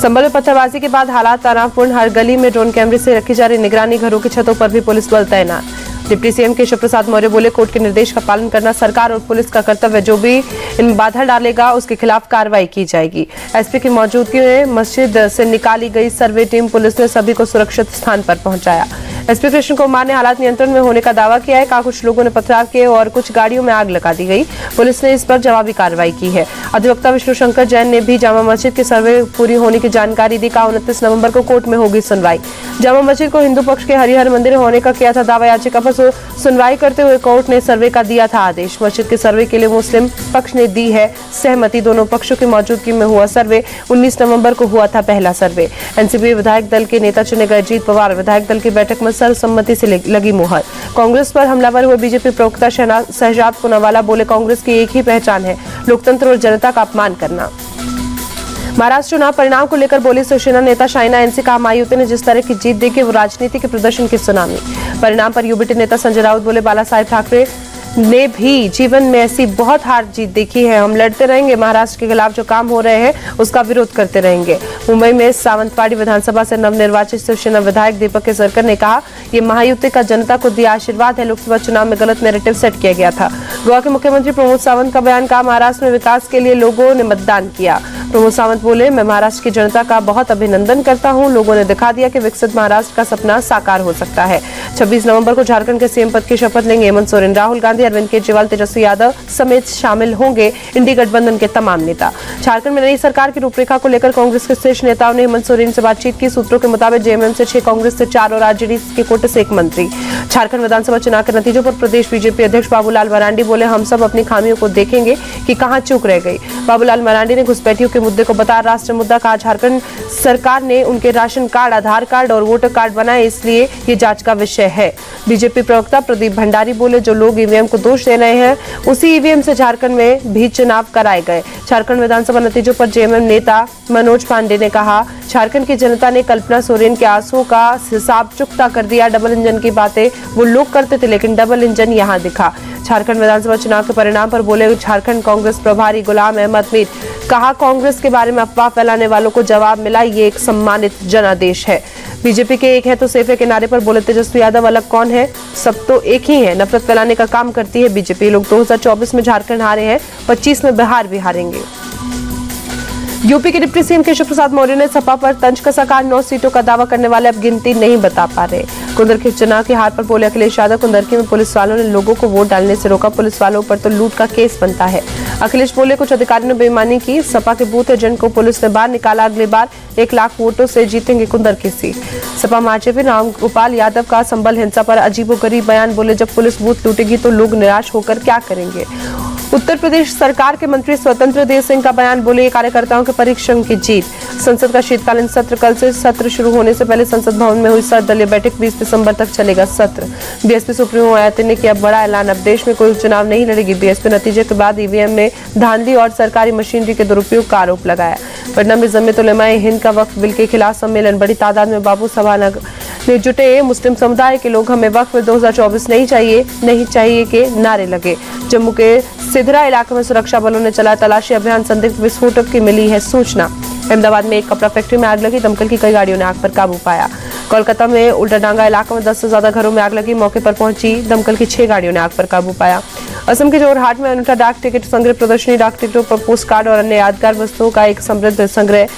संभल में पत्थरबाजी के बाद हालात तनावपूर्ण, हर गली में ड्रोन कैमरे से रखी जा रही निगरानी, घरों की छतों पर भी पुलिस बल तैनात। डिप्टी सीएम केशव प्रसाद मौर्य बोले, कोर्ट के निर्देश का पालन करना सरकार और पुलिस का कर्तव्य, जो भी इनमें बाधा डालेगा उसके खिलाफ कार्रवाई की जाएगी। एसपी की मौजूदगी में मस्जिद से निकाली गई सर्वे टीम, पुलिस ने सभी को सुरक्षित स्थान पर पहुंचाया। एसपी कृष्ण कुमार ने हालात नियंत्रण में होने का दावा किया है। कहा, कुछ लोगों ने पथराव किए और कुछ गाड़ियों में आग लगा दी गई। पुलिस ने इस पर जवाबी कार्रवाई की है। अधिवक्ता विष्णु शंकर जैन ने भी जामा मस्जिद की सर्वे पूरी होने की जानकारी दी। कहा, 29 नवंबर को कोर्ट में होगी सुनवाई। जामा मस्जिद को हिंदू पक्ष के हरिहर मंदिर होने का किया था दावा। याचिका पर सुनवाई करते हुए कोर्ट ने सर्वे का दिया था आदेश। मस्जिद के सर्वे के लिए मुस्लिम पक्ष ने दी है सहमति। दोनों पक्षों की मौजूदगी में हुआ सर्वे। 19 नवंबर को हुआ था पहला सर्वे। एनसीपी विधायक दल के नेता चुने गए अजीत पवार। विधायक दल की बैठक में सर्वसम्मति से लगी मुहर। कांग्रेस पर हमलावर हुए बीजेपी प्रवक्ता शहजाद पुनावाला बोले, कांग्रेस की एक ही पहचान है, लोकतंत्र और जनता का अपमान करना। महाराष्ट्र चुनाव परिणाम को लेकर बोली शिवसेना नेता शाइना एनसी। कहा, महायुति ने जिस तरह की जीत देखी वो राजनीति के प्रदर्शन की सुनामी। परिणाम पर यूबीटी नेता संजय राउत बोले, बाला साहेब ठाकरे ने भी जीवन में ऐसी बहुत हार जीत देखी है। हम लड़ते रहेंगे, महाराष्ट्र के खिलाफ जो काम हो रहे हैं उसका विरोध करते रहेंगे। मुंबई में सावंतवाड़ी विधानसभा से नवनिर्वाचित शिवसेना विधायक दीपक केसरकर ने कहा, ये महायुति का जनता को दिया आशीर्वाद है। लोकसभा चुनाव में गलत नैरेटिव सेट किया गया था। गोवा के मुख्यमंत्री प्रमोद सावंत का बयान। कहा, महाराष्ट्र में विकास के लिए लोगों ने मतदान किया। प्रमोद सावंत बोले, मैं महाराष्ट्र की जनता का बहुत अभिनंदन करता हूं। लोगों ने दिखा दिया कि विकसित महाराष्ट्र का सपना साकार हो सकता है। 26 नवंबर को झारखंड के सीएम पद की शपथ लेंगे हेमंत सोरेन। राहुल गांधी, अरविंद केजरीवाल, तेजस्वी यादव समेत शामिल होंगे इंडी गठबंधन के तमाम नेता। झारखंड में नई सरकार की रूपरेखा को लेकर कांग्रेस के शीर्ष नेताओं ने हेमंत सोरेन से बातचीत की। सूत्रों के मुताबिक जेएमएम से 6, कांग्रेस से 4 और आरजेडी के कोटे से 1 मंत्री। झारखंड विधानसभा चुनाव के नतीजों पर प्रदेश बीजेपी अध्यक्ष बाबूलाल मरांडी बोले, हम सब अपनी खामियों को देखेंगे कि कहां चूक रह गई। बाबूलाल मरांडी ने घुसपैठियों के मुद्दे को बताया राष्ट्रीय मुद्दा। कहा, झारखंड सरकार ने उनके राशन कार्ड, आधार कार्ड और वोटर कार्ड बनाए, इसलिए ये जांच का विषय है। बीजेपी प्रवक्ता प्रदीप भंडारी बोले, जो लोग ईवीएम को दोष दे रहे हैं उसी ईवीएम से झारखंड में भी चुनाव कराए गए। झारखंड विधानसभा नतीजों पर जेएमएम नेता मनोज पांडे ने कहा, झारखंड की जनता ने कल्पना सोरेन के आंसुओं का हिसाब चुकता कर दिया। डबल इंजन की बातें वो लोग करते थे, लेकिन डबल इंजन यहाँ दिखा। झारखंड विधानसभा चुनाव के परिणाम पर बोले झारखंड कांग्रेस प्रभारी गुलाम अहमद मीर। कहा, कांग्रेस के बारे में अफवाह फैलाने वालों को जवाब मिला, ये एक सम्मानित जनादेश है। बीजेपी के एक है तो सेफ है के नारे पर बोले तेजस्वी यादव, अलग कौन है, सब तो एक ही है। नफरत फैलाने का काम करती है बीजेपी। लोग 2024 में झारखंड हारे हैं, 25 में बिहार भी हारेंगे। यूपी के डिप्टी सीएम केशव प्रसाद मौर्य ने सपा पर तंज कसा। कहा, 9 सीटों का दावा करने वाले अब गिनती नहीं बता पा रहे। कुंदरकी चुनाव की हार पर बोले अखिलेश यादव, कुंदरकी में पुलिस वालों ने लोगों को वोट डालने से रोका, पुलिस वालों पर तो लूट का केस बनता है। अखिलेश बोले, कुछ अधिकारियों ने बेईमानी की, सपा के बूथ एजेंट को पुलिस ने बाहर निकाला। अगली बार 1 लाख वोटों से जीतेंगे कुंदरकी सीट। सपा महासचिव रामगोपाल यादव का संभल हिंसा पर अजीबोगरीब बयान। बोले, जब पुलिस बूथ लूटेगी तो लोग निराश होकर क्या करेंगे। उत्तर प्रदेश सरकार के मंत्री स्वतंत्र देव सिंह का बयान। बोले, कार्यकर्ताओं के परिश्रम की जीत। संसद का शीतकालीन सत्र कल से। सत्र शुरू होने से पहले संसद भवन में हुई सर्वदलीय बैठक। 20 दिसंबर तक चलेगा सत्र। बीएसपी सुप्रीमो आयाति ने किया बड़ा ऐलान, अब देश में कोई चुनाव नहीं लड़ेगी। बीएसपी नतीजे के बाद ईवीएम में धांधली और सरकारी मशीनरी के दुरुपयोग का आरोप लगाया। पटना में जमीयत उलेमाए हिंद का वक्फ बिल के खिलाफ सम्मेलन। बड़ी तादाद में बाबू सभा ने जुटे मुस्लिम समुदाय के लोग, हमें वक्फ 2024 नहीं चाहिए के नारे लगे। जम्मू के सिधरा इलाके में सुरक्षा बलों ने चलाया तलाशी अभियान। संदिग्ध विस्फोटक की मिली है सूचना। अहमदाबाद में एक कपड़ा फैक्ट्री में आग लगी, दमकल की कई गाड़ियों ने आग पर काबू पाया। कोलकाता में उल्टाडांगा इलाके में 10 से ज्यादा घरों में आग लगी, मौके पर पहुंची दमकल की 6 गाड़ियों ने आग पर काबू पाया। असम के जोरहाट में अनूठा डाक टिकट संग्रह प्रदर्शनी, डाक टिकटों पर पोस्ट कार्ड और अन्य यादगार वस्तुओं का एक समृद्ध संग्रह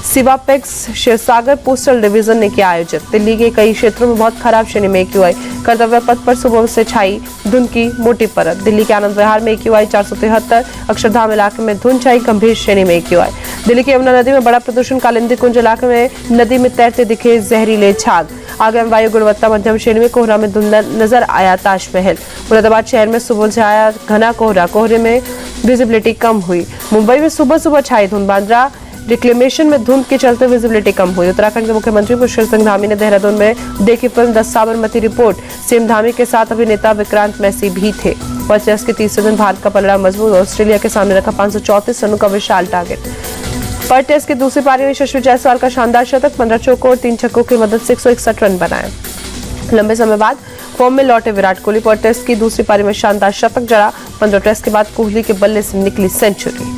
सिवापेक्स शिवसागर पोस्टल डिवीजन ने किया आयोजित। दिल्ली के कई क्षेत्रों में बहुत खराब श्रेणी में AQI, कर्तव्य पथ पर सुबह से छाई धुंध की मोटी परत। दिल्ली के आनंद विहार में AQI 473, अक्षरधाम इलाके में धुंध छाई गंभीर श्रेणी में AQI। दिल्ली की यमुना नदी में बड़ा प्रदूषण, कालिंदी कुंज इलाके में नदी में तैरते दिखे जहरीले छाग। आगे वायु गुणवत्ता मध्यम श्रेणी में, कोहरा में धुंध नजर आया ताजमहल। मुरादाबाद शहर में सुबह से आया घना कोहरा, कोहरे में विजिबिलिटी कम हुई। मुंबई में सुबह छाई धुंध, बांद्रा रिक्लेमेशन में धुंध के चलते विजिबिलिटी कम हुई। उत्तराखंड के मुख्यमंत्री पुष्कर सिंह धामी ने देहरादून में देखी film 10 Sabarmati report. CM Dhami के साथ अभिनेता विक्रांत मैसी भी थे। फर्स्ट टेस्ट के तीसरे दिन भारत का पलड़ा मजबूत, ऑस्ट्रेलिया के सामने रखा 534 रनों का विशाल टारगेट। फर्स्ट टेस्ट की दूसरी पारी में यशस्वी जायसवाल का शानदार शतक, 15 चौकों और 3 छक्कों की मदद से 161 रन बनाए। लंबे समय बाद फॉर्म में लौटे विराट कोहली, फर्स्ट टेस्ट की दूसरी पारी में शानदार शतक जड़ा। 15 टेस्ट के बाद कोहली के बल्ले से निकली सेंचुरी।